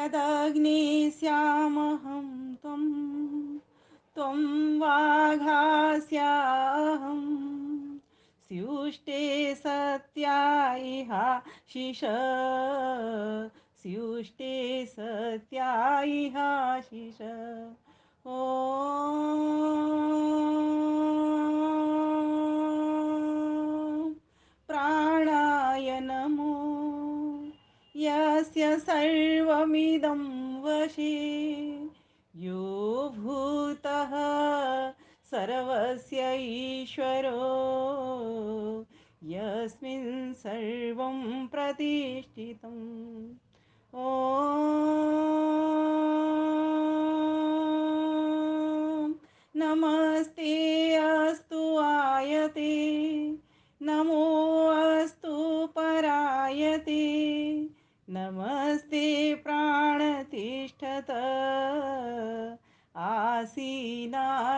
यदग्ने स्यामहं त्वं त्वं वाघास्याहं स्युष्टे सत्या इहाशिष स्युष्टे सत्या इहाशिष ॐ प्राणाय नमो यस्य सर्वमिदं वशे यो भूतः सर्वस्य ईश्वरो यस्मिन् सर्वं प्रतिष्ठितम् ॐ नमस्ते अस्तु आयते नमो अस्तु परायते नमस्ते प्राणतिष्ठत आसीनायोत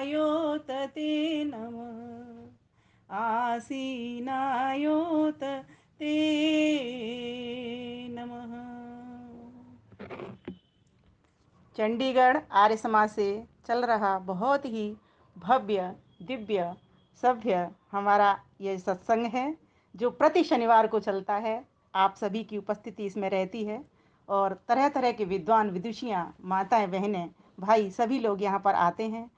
ते नमः आसीनायोत ते नमः। चंडीगढ़ आर्य समाज से चल रहा बहुत ही भव्य दिव्य सभ्य हमारा ये सत्संग है जो प्रति शनिवार को चलता है। आप सभी की उपस्थिति इसमें रहती है और तरह तरह के विद्वान विदुषियाँ माताएं बहनें भाई सभी लोग यहाँ पर आते हैं।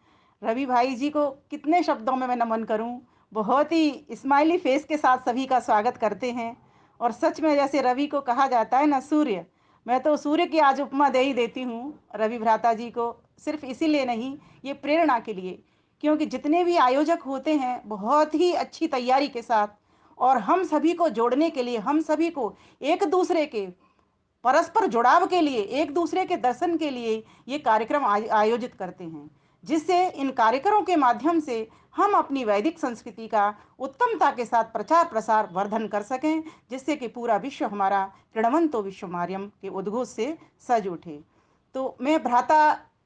रवि भाई जी को कितने शब्दों में मैं नमन करूं। बहुत ही स्माइली फेस के साथ सभी का स्वागत करते हैं और सच में जैसे रवि को कहा जाता है ना सूर्य, मैं तो सूर्य की आज उपमा दे ही देती हूँ रवि भ्राता जी को। सिर्फ इसीलिए नहीं, ये प्रेरणा के लिए, क्योंकि जितने भी आयोजक होते हैं बहुत ही अच्छी तैयारी के साथ और हम सभी को जोड़ने के लिए, हम सभी को एक दूसरे के परस्पर जुड़ाव के लिए, एक दूसरे के दर्शन के लिए ये कार्यक्रम आयोजित करते हैं, जिससे इन कार्यक्रमों के माध्यम से हम अपनी वैदिक संस्कृति का उत्तमता के साथ प्रचार प्रसार वर्धन कर सकें, जिससे कि पूरा विश्व हमारा प्रणवंतो विश्वमार्यम के उद्घोष से सज उठे। तो मैं भ्राता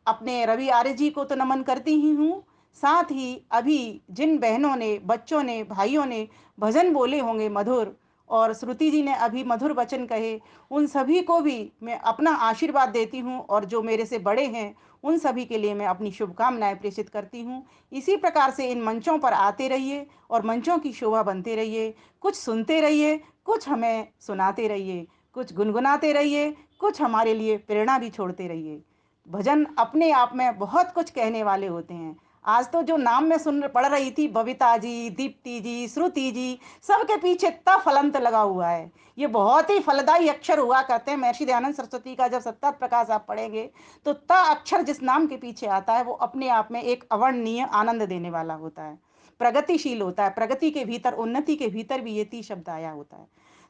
अपने रवि आर्य जी को तो नमन करती ही हूँ, साथ ही अभी जिन बहनों ने, बच्चों ने, भाइयों ने भजन बोले होंगे मधुर, और श्रुति जी ने अभी मधुर वचन कहे, उन सभी को भी मैं अपना आशीर्वाद देती हूँ और जो मेरे से बड़े हैं उन सभी के लिए मैं अपनी शुभकामनाएं प्रेषित करती हूँ। इसी प्रकार से इन मंचों पर आते रहिए और मंचों की शोभा बनते रहिए, कुछ सुनते रहिए, कुछ हमें सुनाते रहिए, कुछ गुनगुनाते रहिए, कुछ हमारे लिए प्रेरणा भी छोड़ते रहिए। भजन अपने आप में बहुत कुछ कहने वाले होते हैं। आज तो जो नाम मैं सुन पढ़ रही थी, बबीता जी, दीप्ति जी, श्रुति जी, सबके पीछे इतना फलंत लगा हुआ है। ये बहुत ही फलदायी अक्षर हुआ करते हैं। महर्षि दयानंद सरस्वती का जब सत्ता प्रकाश आप पढ़ेंगे तो ता अक्षर जिस नाम के पीछे आता है वो अपने आप में एक अवर्णनीय आनंद देने वाला होता है, प्रगतिशील होता है। प्रगति के भीतर, उन्नति के भीतर भी ये ती शब्द आया होता है।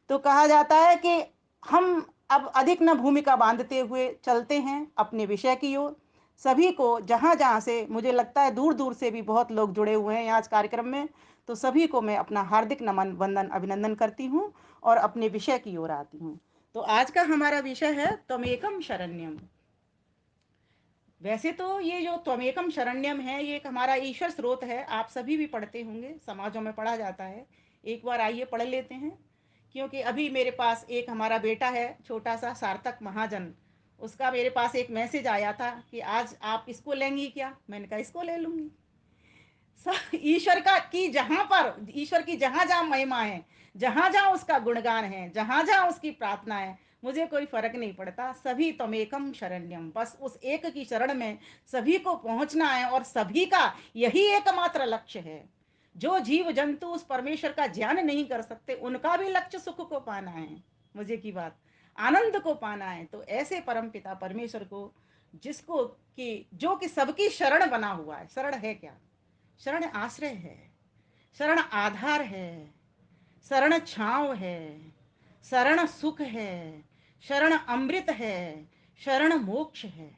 तो कहा जाता है कि हम अब अधिक न भूमिका बांधते हुए चलते हैं अपने विषय की ओर। सभी को जहाँ जहाँ से, मुझे लगता है दूर दूर से भी बहुत लोग जुड़े हुए हैं आज कार्यक्रम में, तो सभी को मैं अपना हार्दिक नमन वंदन अभिनंदन करती हूँ और अपने विषय की ओर आती हूँ। तो आज का हमारा विषय है त्वमेकम शरण्यम। वैसे तो ये जो त्वमेकम शरण्यम है ये एक हमारा ईश्वर स्रोत है, आप सभी भी पढ़ते होंगे, समाजों में पढ़ा जाता है। एक बार आइए पढ़ लेते हैं, क्योंकि अभी मेरे पास एक हमारा बेटा है छोटा सा सार्थक महाजन, उसका मेरे पास एक मैसेज आया था कि आज आप इसको लेंगी क्या। मैंने कहा इसको ले लूंगी। ईश्वर का की जहां पर, ईश्वर की जहां जहां महिमा है, जहां जहां उसका गुणगान है, जहां जहां उसकी प्रार्थना है, मुझे कोई फर्क नहीं पड़ता। सभी तमेकम शरण्यम, बस उस एक की शरण में सभी को पहुंचना है और सभी का यही एकमात्र लक्ष्य है। जो जीव जंतु उस परमेश्वर का ध्यान नहीं कर सकते उनका भी लक्ष्य सुख को पाना है, मुझे की बात, आनंद को पाना है। तो ऐसे परम पिता परमेश्वर को, जिसको कि जो कि सबकी शरण बना हुआ है। शरण है क्या? शरण आश्रय है, शरण आधार है, शरण छांव है, शरण सुख है, शरण अमृत है, शरण मोक्ष है।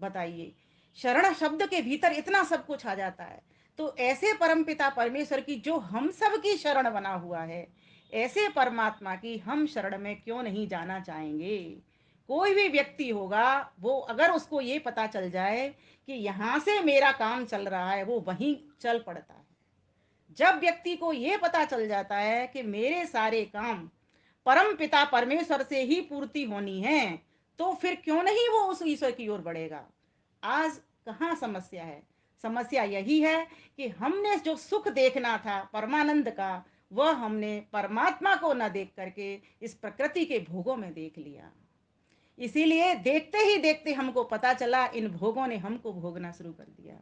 बताइए, शरण शब्द के भीतर इतना सब कुछ आ जाता है। तो ऐसे परमपिता परमेश्वर की जो हम सब की शरण बना हुआ है, ऐसे परमात्मा की हम शरण में क्यों नहीं जाना चाहेंगे। कोई भी व्यक्ति होगा, वो अगर उसको ये पता चल जाए कि यहां से मेरा काम चल रहा है, वो वहीं चल पड़ता है। जब व्यक्ति को ये पता चल जाता है कि मेरे सारे काम परम पिता परमेश्वर से ही पूर्ति होनी है, तो फिर क्यों नहीं वो उस ईश्वर की ओर बढ़ेगा। आज कहाँ समस्या है? समस्या यही है कि हमने जो सुख देखना था परमानंद का, वह हमने परमात्मा को न देख करके इस प्रकृति के भोगों में देख लिया। इसीलिए देखते ही देखते हमको पता चला इन भोगों ने हमको भोगना शुरू कर दिया।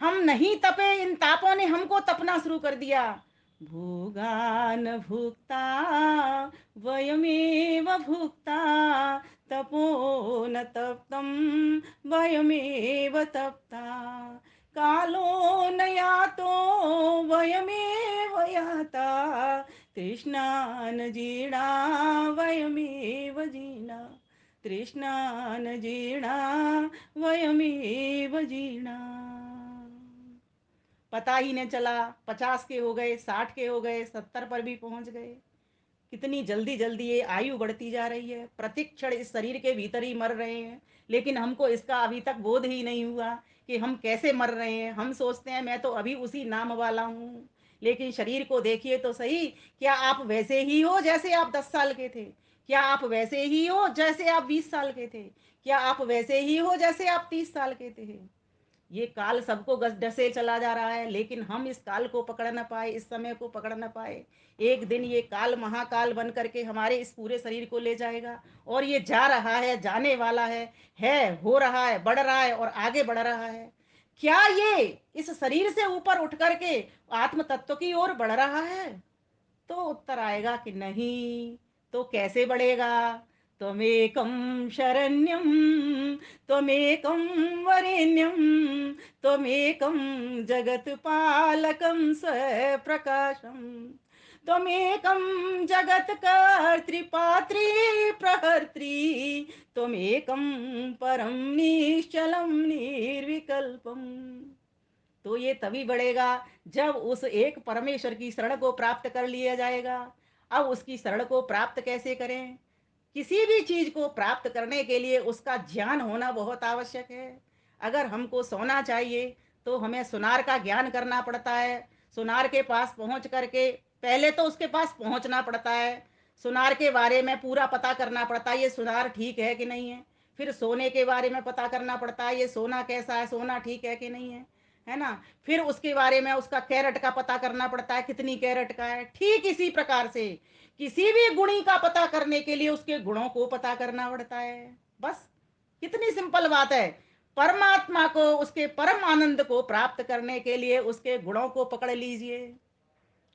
हम नहीं तपे, इन तापों ने हमको तपना शुरू कर दिया। भोगान भुक्ता वयमेव भुक्ता, तपो न तप्तम वयमेव तप्ता, कालो न यातो वयमेव याता, तृष्णान जीर्णा वयमेव जीर्णा, तृष्णान जीर्णा वयमेव जीर्णा। पता ही नहीं चला, 50 के हो गए, 60 के हो गए, 70 पर भी पहुंच गए। कितनी जल्दी जल्दी ये आयु बढ़ती जा रही है, प्रतिक्षण इस शरीर के भीतर ही मर रहे हैं, लेकिन हमको इसका अभी तक बोध ही नहीं हुआ कि हम कैसे मर रहे हैं। हम सोचते हैं मैं तो अभी उसी नाम वाला हूँ, लेकिन शरीर को देखिए तो सही। क्या आप वैसे ही हो जैसे आप 10 साल के थे? क्या आप वैसे ही हो जैसे आप 20 साल के थे? क्या आप वैसे ही हो जैसे आप 30 साल के थे? ये काल सबको डसे चला जा रहा है, लेकिन हम इस काल को पकड़ न पाए, इस समय को पकड़ न पाए। एक दिन ये काल महाकाल बन करके हमारे इस पूरे शरीर को ले जाएगा, और ये जा रहा है, जाने वाला है, हो रहा है, बढ़ रहा है और आगे बढ़ रहा है। क्या ये इस शरीर से ऊपर उठ करके आत्म तत्व की ओर बढ़ रहा है? तो उत्तर आएगा कि नहीं। तो कैसे बढ़ेगा? त्वमेकं शरण्यं, त्वमेकं वरेण्यं, त्वमेकं जगत्पालकं स्वप्रकाशं, त्वमेकं जगत्कर्तृपात्री प्रहर्त्री, त्वमेकं परं निश्चलं निर्विकल्पम्। तो ये तभी बढ़ेगा जब उस एक परमेश्वर की शरण को प्राप्त कर लिया जाएगा। अब उसकी शरण को प्राप्त कैसे करें? किसी भी चीज को प्राप्त करने के लिए उसका ज्ञान होना बहुत आवश्यक है। अगर हमको सोना चाहिए तो हमें सुनार का ज्ञान करना पड़ता है। सुनार के पास पहुंच करके पहले तो उसके पास पहुंचना पड़ता है, सुनार के बारे में पूरा पता करना पड़ता है ये सुनार ठीक है कि नहीं है। फिर सोने के बारे में पता करना पड़ता है ये सोना कैसा है, सोना ठीक है कि नहीं है ना। फिर उसके बारे में उसका कैरेट का पता करना पड़ता है, कितनी कैरेट का है। ठीक इसी प्रकार से किसी भी गुणी का पता करने के लिए उसके गुणों को पता करना पड़ता है। बस कितनी सिंपल बात है। परमात्मा को, उसके परम आनंद को प्राप्त करने के लिए उसके गुणों को पकड़ लीजिए।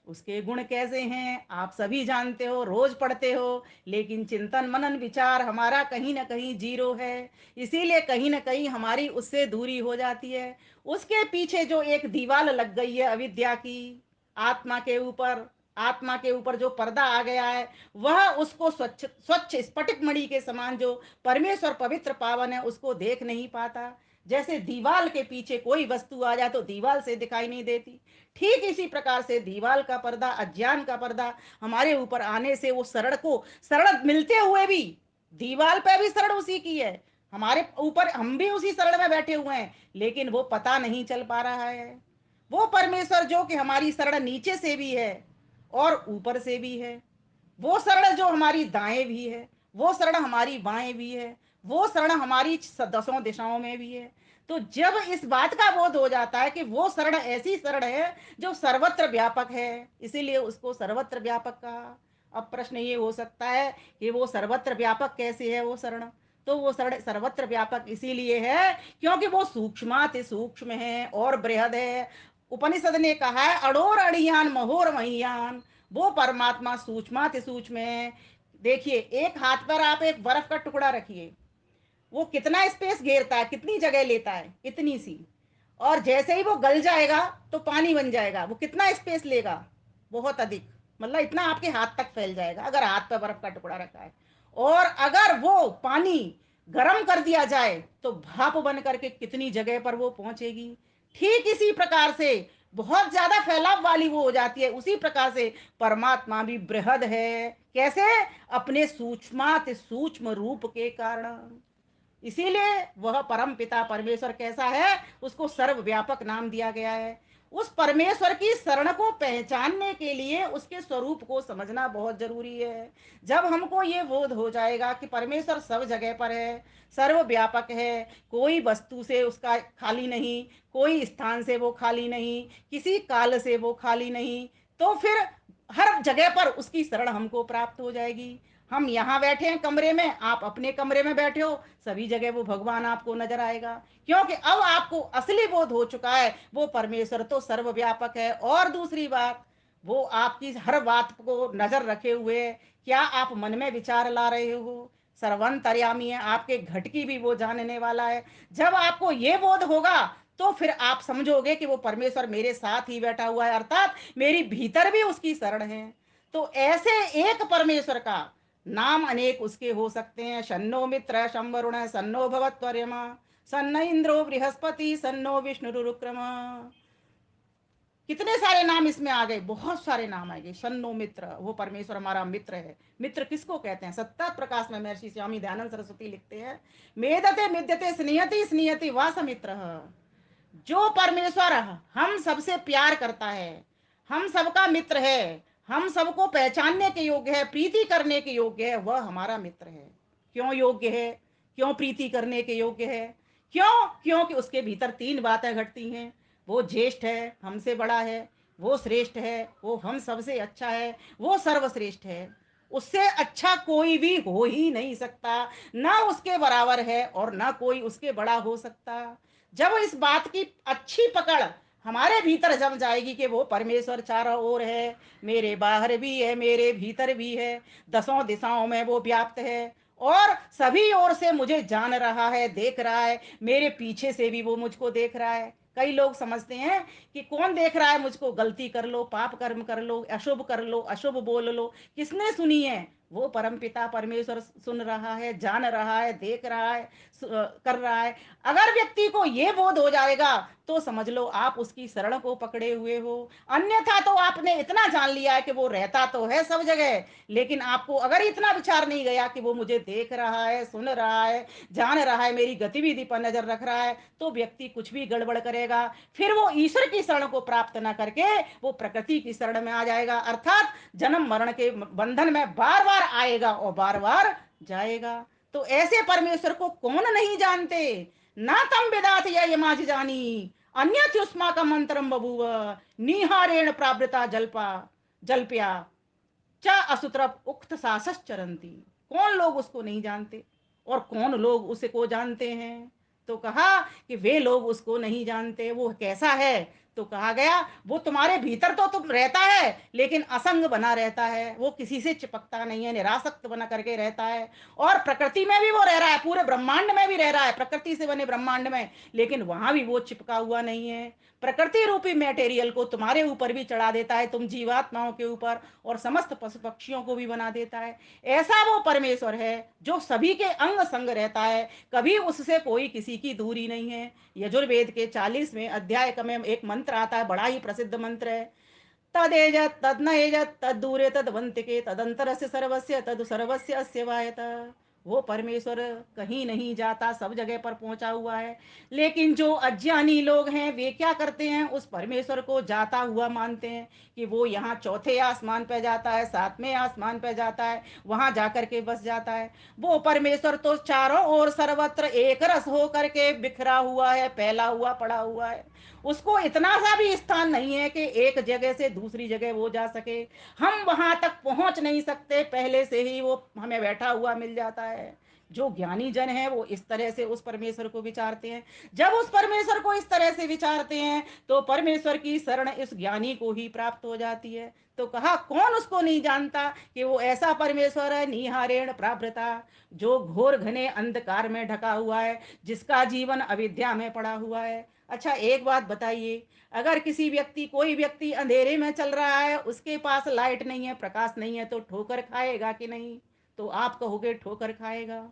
उसके गुण कैसे हैं आप सभी जानते हो, रोज पढ़ते हो, लेकिन चिंतन मनन विचार हमारा कहीं ना कहीं जीरो है। इसीलिए कहीं ना कहीं हमारी उससे दूरी हो जाती है। उसके पीछे जो एक दीवार लग गई है अविद्या की, आत्मा के ऊपर, आत्मा के ऊपर जो पर्दा आ गया है, वह उसको स्वच्छ स्वच्छ स्फटिक मणि के समान जो परमेश्वर पवित्र पावन है उसको देख नहीं पाता। जैसे दीवाल के पीछे कोई वस्तु आ जाए तो दीवाल से दिखाई नहीं देती, ठीक इसी प्रकार से दीवाल का पर्दा, अज्ञान का पर्दा हमारे ऊपर आने से वो शरण को, शरण मिलते हुए भी दीवाल पे भी शरण उसी की है, हमारे ऊपर हम भी उसी शरण में बैठे हुए हैं, लेकिन वो पता नहीं चल पा रहा है। वो परमेश्वर जो कि हमारी शरण नीचे से भी है और ऊपर से भी है, वो शरण जो हमारी दाएं भी है, वो शरण हमारी बाएं भी है, वो शरण हमारी 10 दिशाओं में भी है। तो जब इस बात का बोध हो जाता है कि वो शरण ऐसी शरण है जो सर्वत्र व्यापक है, इसीलिए उसको सर्वत्र व्यापक कहा। अब प्रश्न ये हो सकता है कि वो सर्वत्र व्यापक कैसे है वो शरण? तो वो शरण सर्वत्र व्यापक इसीलिए है क्योंकि वो सूक्ष्माति सूक्ष्म है और बृहद है। उपनिषद ने कहा है अड़ोर अड़ियान महोर महियान, वो परमात्मा सूक्ष्माति सूक्ष्म है। देखिए एक हाथ पर आप एक बर्फ का टुकड़ा रखिए, वो कितना स्पेस घेरता है, कितनी जगह लेता है, इतनी सी। और जैसे ही वो गल जाएगा तो पानी बन जाएगा, वो कितना स्पेस लेगा, बहुत अधिक। मतलब इतना आपके हाथ तक फैल जाएगा अगर हाथ पर बर्फ का टुकड़ा रखा है। और अगर वो पानी गर्म कर दिया जाए तो भाप बन करके कितनी जगह पर वो पहुंचेगी। ठीक इसी प्रकार से बहुत ज्यादा फैलाव वाली वो हो जाती है। उसी प्रकार से परमात्मा भी बृहद है। कैसे? अपने सूक्ष्मात सूक्ष्म रूप के कारण। इसीलिए वह परम पिता परमेश्वर कैसा है, उसको सर्वव्यापक नाम दिया गया है। उस परमेश्वर की शरण को पहचानने के लिए उसके स्वरूप को समझना बहुत जरूरी है। जब हमको ये बोध हो जाएगा कि परमेश्वर सब जगह पर है, सर्वव्यापक है, कोई वस्तु से उसका खाली नहीं, कोई स्थान से वो खाली नहीं, किसी काल से वो खाली नहीं, तो फिर हर जगह पर उसकी शरण हमको प्राप्त हो जाएगी। हम यहाँ बैठे हैं कमरे में, आप अपने कमरे में बैठे हो, सभी जगह वो भगवान आपको नजर आएगा, क्योंकि अब आपको असली बोध हो चुका है वो परमेश्वर तो सर्वव्यापक है। और दूसरी बात, वो आपकी हर बात को नजर रखे हुए है। क्या आप मन में विचार ला रहे हो, सर्वंतर्यामी है, आपके घट की भी वो जानने वाला है। जब आपको ये बोध होगा तो फिर आप समझोगे कि वो परमेश्वर मेरे साथ ही बैठा हुआ है, अर्थात मेरी भीतर भी उसकी शरण है। तो ऐसे एक परमेश्वर का नाम अनेक उसके हो सकते हैं। शन्नो मित्र शं वरुण सन्नो भवत्वर्यमा सन्न इंद्रो बृहस्पति सन्नो विष्णुरुक्रम। कितने सारे नाम इसमें आ गए, बहुत सारे नाम आ गए। सन्नो मित्र, वो परमेश्वर हमारा मित्र है। मित्र किसको कहते हैं? सत्ता प्रकाश में महर्षि स्वामी दयानंद सरस्वती लिखते हैं, मेदते मिद्यते स्नेहति स्नेहति वास मित्र। जो परमेश्वर हम सबसे प्यार करता है, हम सबका मित्र है, हम सबको पहचानने के योग्य है, प्रीति करने के योग्य है, वह हमारा मित्र है। क्यों योग्य है, क्यों प्रीति करने के योग्य है? क्यों? क्योंकि उसके भीतर तीन बातें घटती हैं। वो ज्येष्ठ है, हमसे बड़ा है, वो श्रेष्ठ है, वो हम सबसे अच्छा है, वो सर्वश्रेष्ठ है। उससे अच्छा कोई भी हो ही नहीं सकता, ना उसके बराबर है और ना कोई उसके बड़ा हो सकता। जब इस बात की अच्छी पकड़ हमारे भीतर जम जाएगी कि वो परमेश्वर चारों ओर है, मेरे बाहर भी है, मेरे भीतर भी है, दसों दिशाओं में वो व्याप्त है और सभी ओर से मुझे जान रहा है, देख रहा है, मेरे पीछे से भी वो मुझको देख रहा है। कई लोग समझते हैं कि कौन देख रहा है मुझको, गलती कर लो, पाप कर्म कर लो, अशुभ कर लो, अशुभ बोल लो, किसने सुनी है? वो परम पिता परमेश्वर सुन रहा है, जान रहा है, देख रहा है, कर रहा है। अगर व्यक्ति को ये बोध हो जाएगा तो समझ लो आप उसकी शरण को पकड़े हुए हो। अन्यथा तो आपने इतना जान लिया है कि वो रहता तो है सब जगह, लेकिन आपको अगर इतना विचार नहीं गया कि वो मुझे देख रहा है, सुन रहा है, जान रहा है, मेरी गतिविधि पर नजर रख रहा है, तो व्यक्ति कुछ भी गड़बड़ करेगा। फिर वो ईश्वर की शरण को प्राप्त ना करके वो प्रकृति की शरण में आ जाएगा, अर्थात जन्म मरण के बंधन में बार बार आएगा और बार बार जाएगा। तो ऐसे परमेश्वर को कौन नहीं जानते? ना तम विदात यमाज जानी अन्यथ्युष्मा का मंत्रम बभूव निहारेण प्रावृता जल्पा जल्प्या च असुत्रप उक्त सासस चरंती। कौन लोग उसको नहीं जानते और कौन लोग उसको जानते हैं? तो कहा कि वे लोग उसको नहीं जानते। वो कैसा है? तो कहा गया वो तुम्हारे भीतर तो तुम रहता है, लेकिन असंग बना रहता है, वो किसी से चिपकता नहीं है, निरासक्त बना करके रहता है। और प्रकृति में भी वो रह रहा है, पूरे ब्रह्मांड में भी रह रहा है, प्रकृति से बने ब्रह्मांड में, लेकिन वहां भी वो चिपका हुआ नहीं है। प्रकृति रूपी मेटेरियल को तुम्हारे ऊपर भी चढ़ा देता है, तुम जीवात्माओं के ऊपर, और समस्त पशु पक्षियों को भी बना देता है। ऐसा वो परमेश्वर है जो सभी के अंग संग रहता है, कभी उससे कोई किसी की दूरी नहीं है। यजुर्वेद के 40वें अध्याय में एक मंत्र आता है, बड़ा ही प्रसिद्ध मंत्र है, तदेजत तद न एजत तद दूरे तदवंतिके तदंतर से सर्वस्य तद सर्वस्य अस्य वायत। वो परमेश्वर कहीं नहीं जाता, सब जगह पर पहुंचा हुआ है। लेकिन जो अज्ञानी लोग हैं वे क्या करते हैं, उस परमेश्वर को जाता हुआ मानते हैं कि वो यहाँ चौथे आसमान पे जाता है, सातवें आसमान पे जाता है, वहां जाकर के बस जाता है। वो परमेश्वर तो चारों ओर सर्वत्र एक रस हो करके बिखरा हुआ है, फैला हुआ पड़ा हुआ है। उसको इतना सा भी स्थान नहीं है कि एक जगह से दूसरी जगह वो जा सके। हम वहां तक पहुंच नहीं सकते, पहले से ही वो हमें बैठा हुआ मिल जाता है। जो ज्ञानी जन है वो इस तरह से उस परमेश्वर को विचारते हैं। जब उस परमेश्वर को इस तरह से विचारते हैं तो परमेश्वर की शरण इस ज्ञानी को ही प्राप्त हो जाती है। तो कहा कौन उसको नहीं जानता कि वो ऐसा परमेश्वर है, निहारेण प्राभृता, जो घोर घने अंधकार में ढका हुआ है, जिसका जीवन अविद्या में पड़ा हुआ है। अच्छा एक बात बताइए, अगर किसी व्यक्ति, कोई व्यक्ति अंधेरे में चल रहा है, उसके पास लाइट नहीं है, प्रकाश नहीं है, तो ठोकर खाएगा कि नहीं? तो आप कहोगे ठोकर खाएगा।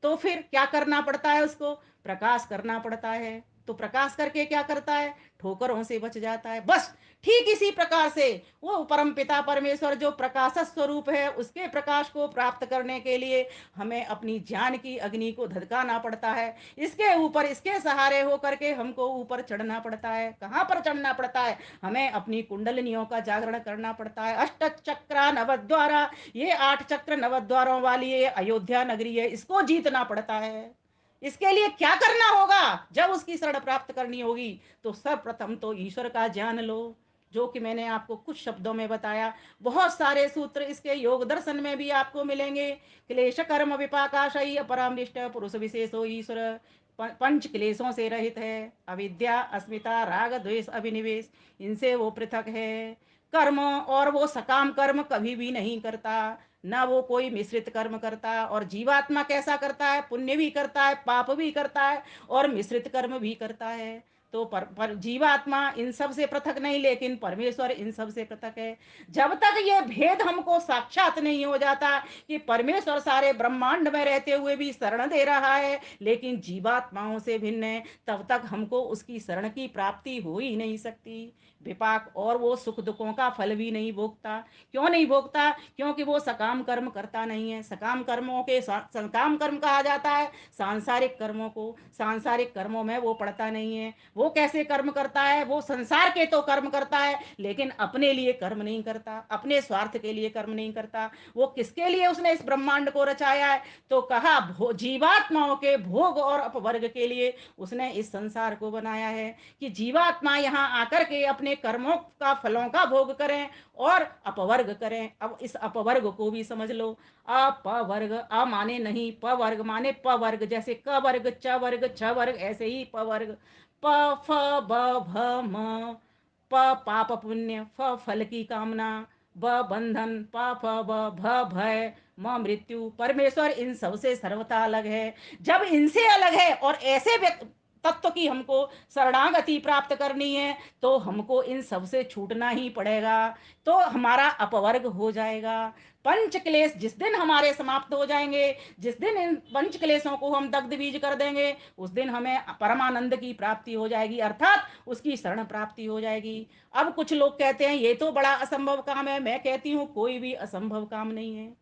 तो फिर क्या करना पड़ता है उसको? प्रकाश करना पड़ता है। तो प्रकाश करके क्या करता है, ठोकरों से बच जाता है। बस ठीक इसी प्रकार से वो परम पिता परमेश्वर जो प्रकाश स्वरूप है, उसके प्रकाश को प्राप्त करने के लिए हमें अपनी ज्ञान की अग्नि को धधकाना पड़ता है। इसके ऊपर, इसके सहारे होकर के हमको ऊपर चढ़ना पड़ता है। कहाँ पर चढ़ना पड़ता है, हमें अपनी कुंडलिनियों का जागरण करना पड़ता है। अष्ट चक्रा नवद्वारा, ये 8 चक्र नवद्वारों वाली ये अयोध्या नगरी है, इसको जीतना पड़ता है। इसके लिए क्या करना होगा, जब उसकी शरण प्राप्त करनी होगी तो सर्वप्रथम तो ईश्वर का ज्ञान लो, जो कि मैंने आपको कुछ शब्दों में बताया। बहुत सारे सूत्र इसके योग दर्शन में भी आपको मिलेंगे। क्लेश कर्म विपाकाशयी अपरामृष्ट पुरुष विशेषो ईश्वर, पंच क्लेशों से रहित है। अविद्या, अस्मिता, राग, द्वेष, अभिनिवेश, इनसे वो पृथक है। कर्म, और वो सकाम कर्म कभी भी नहीं करता, ना वो कोई मिश्रित कर्म करता। और जीवात्मा कैसा करता है, पुण्य भी करता है, पाप भी करता है और मिश्रित कर्म भी करता है। तो पर जीवात्मा इन सब से पृथक नहीं, लेकिन परमेश्वर इन सब से पृथक है। जब तक ये भेद हमको साक्षात नहीं हो जाता कि परमेश्वर सारे ब्रह्मांड में रहते हुए भी शरण दे रहा है लेकिन जीवात्माओं से भिन्न है, तब तक हमको उसकी शरण की प्राप्ति हो ही नहीं सकती। विपाक, और वो सुख दुखों का फल भी नहीं भोगता। क्यों नहीं भोगता, क्योंकि वो सकाम कर्म करता नहीं है। सकाम कर्मों के सकाम कर्म कहा जाता है सांसारिक कर्मों को। सांसारिक कर्मों में वो पड़ता नहीं है। वो कैसे कर्म करता है, वो संसार के तो कर्म करता है लेकिन अपने लिए कर्म नहीं करता, अपने स्वार्थ के लिए कर्म नहीं करता। वो किसके लिए उसने इस ब्रह्मांड को रचाया है, तो कहा जीवात्माओं के भोग और अपवर्ग के लिए उसने इस संसार को बनाया है कि जीवात्मा यहाँ आकर के अपने कर्मों का, फलों का भोग करें और अपवर्ग करें। अब इस अपवर्ग को भी समझ लो। अपवर्ग, अ माने नहीं, पवर्ग माने पवर्ग, जैसे क वर्ग, च वर्ग, छ वर्ग, ऐसे ही पवर्ग। प, फ, ब, भ, म। प पाप पुण्य, फ फल की कामना, ब बंधन, प फ ब, भ भय, म मृत्यु। परमेश्वर इन सबसे सर्वथा अलग है। जब इनसे अलग है और ऐसे तत्व की हमको शरणागति प्राप्त करनी है तो हमको इन सबसे छूटना ही पड़ेगा, तो हमारा अपवर्ग हो जाएगा। पंच क्लेश जिस दिन हमारे समाप्त हो जाएंगे, जिस दिन इन पंच क्लेशों को हम दग्ध बीज कर देंगे, उस दिन हमें परमानंद की प्राप्ति हो जाएगी, अर्थात उसकी शरण प्राप्ति हो जाएगी। अब कुछ लोग कहते हैं ये तो बड़ा असंभव काम है, मैं कहती हूँ कोई भी असंभव काम नहीं है।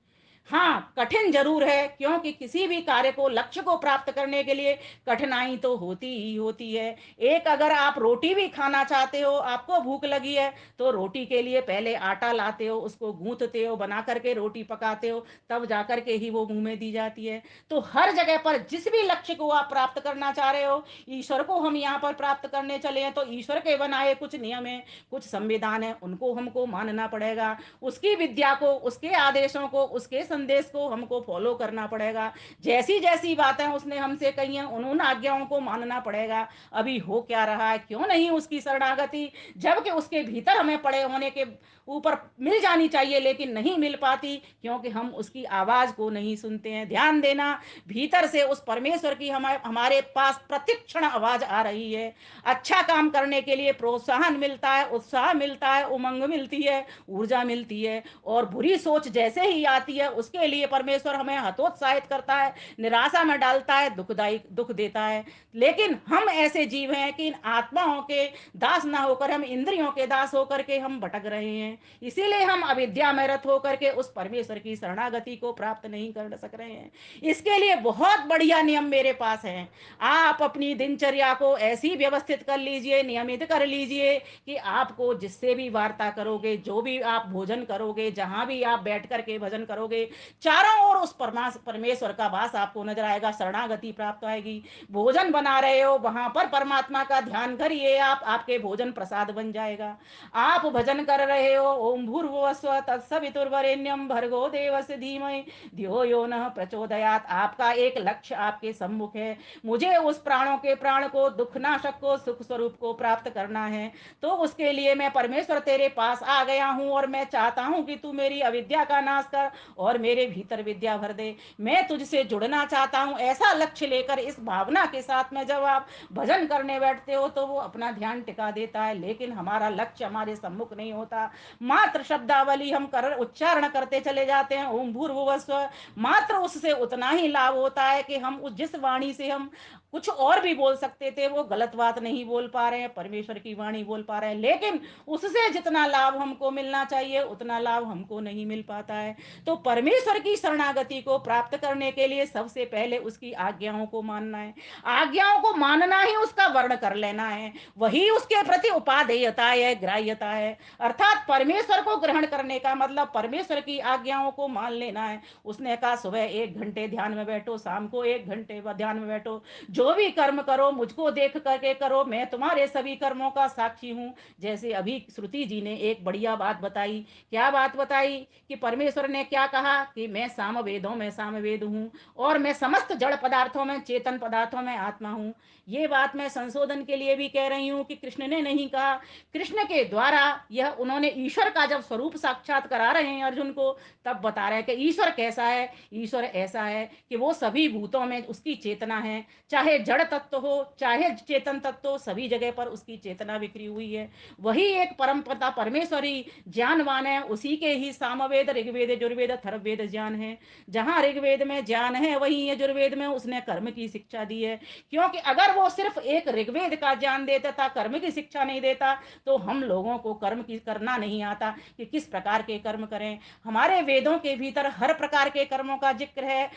हाँ, कठिन जरूर है, क्योंकि किसी भी कार्य को, लक्ष्य को प्राप्त करने के लिए कठिनाई तो होती ही होती है। एक, अगर आप रोटी भी खाना चाहते हो, आपको भूख लगी है, तो रोटी के लिए पहले आटा लाते हो, उसको गूंथते हो, बना करके रोटी पकाते हो, तब जाकर के ही वो मुंह में दी जाती है। तो हर जगह पर जिस भी लक्ष्य को आप प्राप्त करना चाह रहे हो, ईश्वर को हम यहाँ पर प्राप्त करने चले हैं, तो ईश्वर के बनाए कुछ नियम है, कुछ संविधान है, उनको हमको मानना पड़ेगा। उसकी विद्या को, उसके आदेशों को, उसके संदेश को हमको फॉलो करना पड़ेगा। जैसी जैसी बातें उसने हमसे कही हैं उन आज्ञाओं को मानना पड़ेगा। अभी हो क्या रहा है, क्यों नहीं उसकी शरणागति, जबकि उसके भीतर हमें पड़े होने के ऊपर मिल जानी चाहिए लेकिन नहीं मिल पाती, क्योंकि हम उसकी आवाज को नहीं सुनते हैं। ध्यान देना, भीतर से उस परमेश्वर की हमारे पास प्रतिक्षण आवाज आ रही है। अच्छा काम करने के लिए प्रोत्साहन मिलता है, उत्साह मिलता है, उमंग मिलती है, ऊर्जा मिलती है। और बुरी सोच जैसे ही आती है उसके लिए परमेश्वर हमें हतोत्साहित करता है, निराशा में डालता है, दुखदायी दुख देता है। लेकिन हम ऐसे जीव हैं कि इन आत्माओं के दास ना होकर, हम इंद्रियों के दास होकर के हम भटक रहे हैं। इसीलिए हम अविद्या में रत होकर के उस परमेश्वर की शरणागति को प्राप्त नहीं कर सक रहे हैं। इसके लिए बहुत बढ़िया नियम मेरे पास है। आप अपनी दिनचर्या को ऐसी व्यवस्थित कर लीजिए, नियमित कर लीजिए कि आपको जिससे भी वार्ता करोगे, जो भी आप भोजन करोगे, जहां भी आप बैठ करके भजन करोगे, चारों ओर उस परमेश्वर का वास आपको नजर आएगा, शरणागति प्राप्त आएगी। भोजन बना रहे हो, वहां पर परमात्मा का ध्यान करिए, आप, आपके भोजन प्रसाद बन जाएगा। आप भजन कर रहे हो, ओम भूर्भुवस्व तत्सवितुर्वरेण्यम भर्गो देवस्य धीमहि धियो यो नः प्रचोदयात्। आपका एक लक्ष्य आपके सम्मुख है, मुझे उस प्राणों के प्राण को, दुख नाशक को, सुख स्वरूप को प्राप्त करना है। तो उसके लिए मैं परमेश्वर तेरे पास आ गया हूं और मैं चाहता हूं कि तू मेरी अविद्या का नाश कर और मेरे भीतर विद्या भर दे, मैं तुझसे जुड़ना चाहता हूँ, ऐसा लक्ष्य लेकर इस भावना के साथ में जब आप भजन करने बैठते हो तो वो अपना ध्यान टिका देता है। लेकिन हमारा लक्ष्य हमारे सम्मुख नहीं होता, मात्र शब्दावली हम कर उच्चारण करते चले जाते हैं, ओम भूर्भुवः स्वः, मात्र उससे उतना ही लाभ होता है कि हम उस जिस वाणी से हम कुछ और भी बोल सकते थे वो गलत बात नहीं बोल पा रहे हैं, परमेश्वर की वाणी बोल पा रहे हैं, लेकिन उससे जितना लाभ हमको मिलना चाहिए उतना लाभ हमको नहीं मिल पाता है। तो परमेश्वर की शरणागति को प्राप्त करने के लिए सबसे पहले उसकी आज्ञाओं को मानना है, आज्ञाओं को मानना ही उसका वर्ण कर लेना है, वही उसके प्रति उपादेयता है, ग्राह्यता है। अर्थात परमेश्वर को ग्रहण करने का मतलब परमेश्वर की आज्ञाओं को मान लेना है। उसने कहा सुबह 1 घंटे ध्यान में बैठो, शाम को 1 घंटे ध्यान में बैठो, जो भी कर्म करो मुझको देख करके करो, मैं तुम्हारे सभी कर्मों का साक्षी हूं। जैसे अभी श्रुति जी ने एक बढ़िया बात बताई, क्या बात बताई कि परमेश्वर ने क्या कहा कि मैं सामवेदों में सामवेद हूं और मैं समस्त जड़ पदार्थों में चेतन पदार्थों में आत्मा हूं। ये बात मैं संशोधन के लिए भी कह रही हूं कि कृष्ण ने नहीं कहा, कृष्ण के द्वारा यह उन्होंने ईश्वर का जब स्वरूप साक्षात करा रहे हैं अर्जुन को, तब बता रहे हैं कि ईश्वर कैसा है। ईश्वर ऐसा है कि वो सभी भूतों में उसकी चेतना है, चाहे जड़ तत्व हो चाहे चेतन तत्व हो, सभी जगह पर उसकी चेतना बिखरी हुई है। वही एक परम पिता परमेश्वरी ज्ञानवान है, उसी के ही सामवेद ऋग्वेद यजुर्वेद अथर्ववेद ज्ञान है। जहां ऋग्वेद में ज्ञान है वहीं यजुर्वेद में उसने कर्म की शिक्षा दी है। क्योंकि अगर वो सिर्फ एक ऋग्वेद का ज्ञान देता था, कर्म की शिक्षा नहीं देता, तो हम लोगों को कर्म की करना नहीं आता कि किस प्रकार के कर्म करें। हमारे वेदों के भीतर हर प्रकार के कर्मों का जिक्र है,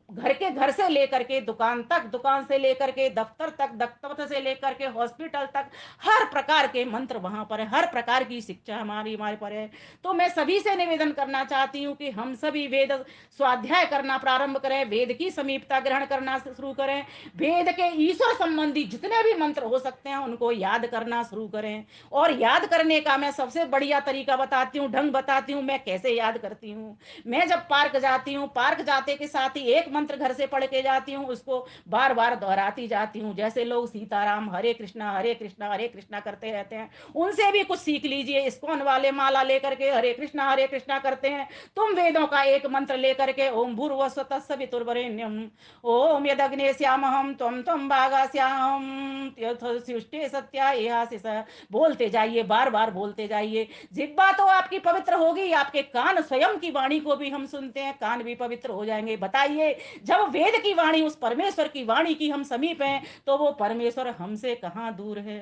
घर के घर से लेकर के दुकान तक, दुकान से लेकर के दफ्तर तक, दफ्तर से लेकर के हॉस्पिटल तक, हर प्रकार के मंत्र वहां पर है, हर प्रकार की शिक्षा हमारी हमारे पर है। तो मैं सभी से निवेदन करना चाहती हूँ कि हम सभी वेद स्वाध्याय करना प्रारंभ करें, वेद की समीपता ग्रहण करना शुरू करें, वेद के ईश्वर संबंधी जितने भी मंत्र हो सकते हैं उनको याद करना शुरू करें। और याद करने का मैं सबसे बढ़िया तरीका बताती हूँ, ढंग बताती हूँ मैं कैसे याद करती हूँ। मैं जब पार्क जाती हूँ, पार्क जाते के साथ ही एक मंत्र घर से पढ़ के जाती हूँ, उसको बार बार दोहराती जाती हूँ। जैसे लोग सीताराम हरे कृष्णा हरे कृष्णा करते रहते हैं, उनसे भी कुछ सीख लीजिए। इस्कॉन वाले माला लेकर के हरे कृष्णा करते हैं, तुम वेदों का एक मंत्र लेकर के ओम भूर्भुवः तत्सवितुर्वरेण्यम ओम यदग्ने श्यामहम त्वम त्वम भागा श्याम सृष्टि सत्या एहासिस बोलते जाइए, बार बार बोलते जाइए। जिब्बा तो आपकी पवित्र होगी, आपके कान स्वयं की वाणी को भी हम सुनते हैं, कान भी पवित्र हो जाएंगे। बताइए, जब वेद की वाणी उस परमेश्वर की वाणी की हम समीप हैं तो वो परमेश्वर हमसे कहाँ दूर है।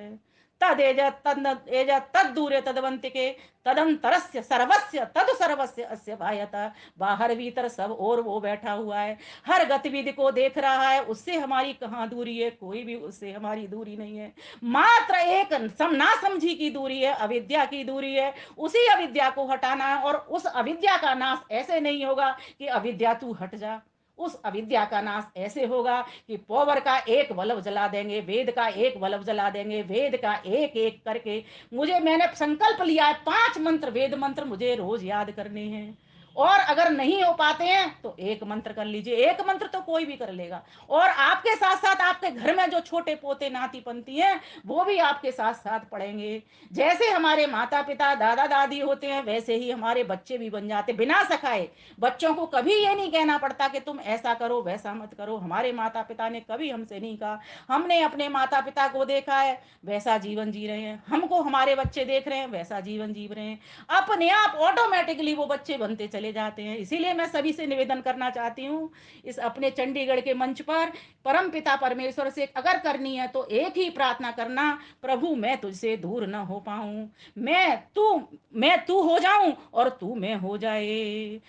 तदेज तद एज तद दूरे तदवंतिके तदंतरस्य सर्वस्य तद सर्वस्य अस्य भायता, बाहर भीतर सब और वो बैठा हुआ है, हर गतिविधि को देख रहा है, उससे हमारी कहाँ दूरी है, कोई भी उससे हमारी दूरी नहीं है। मात्र एक ना समझी की दूरी है, अविद्या की दूरी है, उसी अविद्या को हटाना है। और उस अविद्या का नाश ऐसे नहीं होगा कि अविद्या तू हट जा, उस अविद्या का नाश ऐसे होगा कि पौवर का एक बल्ब जला देंगे, वेद का एक बल्ब जला देंगे, वेद का एक एक करके मैंने संकल्प लिया है 5 मंत्र वेद मंत्र मुझे रोज याद करने हैं। और अगर नहीं हो पाते हैं तो एक मंत्र कर लीजिए, एक मंत्र तो कोई भी कर लेगा। और आपके साथ साथ आपके घर में जो छोटे पोते नाती पंती हैं वो भी आपके साथ साथ पढ़ेंगे। जैसे हमारे माता पिता दादा दादी होते हैं वैसे ही हमारे बच्चे भी बन जाते, बिना सिखाए। बच्चों को कभी ये नहीं कहना पड़ता कि तुम ऐसा करो वैसा मत करो, हमारे माता पिता ने कभी हमसे नहीं कहा। हमने अपने माता पिता को देखा है वैसा जीवन जी रहे हैं, हमको हमारे बच्चे देख रहे हैं वैसा जीवन जी रहे हैं, अपने आप ऑटोमेटिकली वो बच्चे बनते चले जाते हैं। इसीलिए मैं सभी से निवेदन करना चाहती हूँ इस अपने चंडीगढ़ के मंच पर परम पिता परमेश्वर से अगर करनी है तो एक ही प्रार्थना करना, प्रभु मैं तुझसे दूर न हो पाऊं, मैं तू हो जाऊं और तू मैं हो जाए।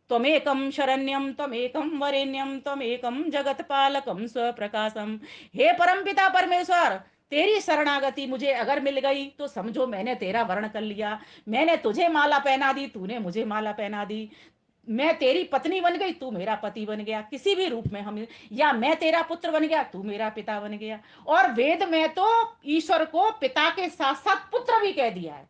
त्वमेकं शरण्यं त्वमेकं वरेण्यं त्वमेकं जगतपालकं स्वप्रकाशम। हे परमपिता परमेश्वर, तेरी शरणागति मुझे अगर मिल गई तो समझो मैंने तेरा वर्ण कर लिया, मैंने तुझे माला पहना दी, तूने मुझे माला पहना दी, मैं तेरी पत्नी बन गई, तू मेरा पति बन गया किसी भी रूप में हम, या मैं तेरा पुत्र बन गया, तू मेरा पिता बन गया। और वेद में तो ईश्वर को पिता के साथ साथ पुत्र भी कह दिया है।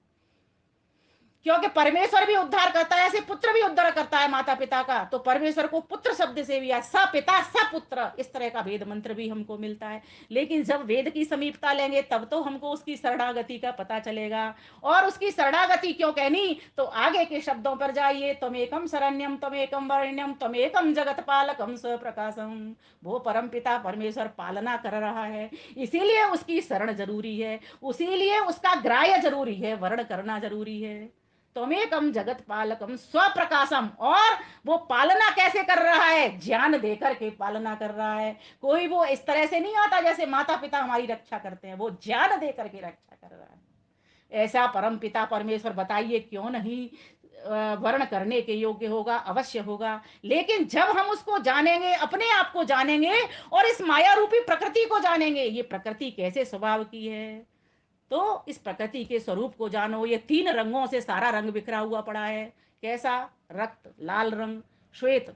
क्योंकि परमेश्वर भी उद्धार करता है, ऐसे पुत्र भी उद्धार करता है माता पिता का। तो परमेश्वर को पुत्र शब्द से भी स पिता स पुत्र, इस तरह का वेद मंत्र भी हमको मिलता है। लेकिन जब वेद की समीपता लेंगे तब तो हमको उसकी शरणागति का पता चलेगा। और उसकी शरणागति क्यों कहनी, तो आगे के शब्दों पर जाइए, तमेकम शरण्यम तमेकम वरण्यम तमेकम जगत पालकम स्वप्रकाशम। वो परम पिता परमेश्वर पालना कर रहा है, इसीलिए उसकी शरण जरूरी है, उसीलिए उसका ग्राह्य जरूरी है, वर्ण करना जरूरी है। त्वमेकम जगत पालकम स्वप्रकाशम। और वो पालना कैसे कर रहा है, ज्ञान देकर के पालना कर रहा है। कोई वो इस तरह से नहीं आता जैसे माता पिता हमारी रक्षा करते हैं, वो ज्ञान देकर के रक्षा कर रहा है। ऐसा परम पिता परमेश्वर बताइए क्यों नहीं वर्ण करने के योग्य होगा, अवश्य होगा। लेकिन जब हम उसको जानेंगे, अपने आप को जानेंगे और इस माया रूपी प्रकृति को जानेंगे, ये प्रकृति कैसे स्वभाव की है, तो इस प्रकृति के स्वरूप को जानो। ये 3 रंगों से सारा रंग बिखरा हुआ पड़ा है। कैसा, रक्त लाल रंग, श्वेत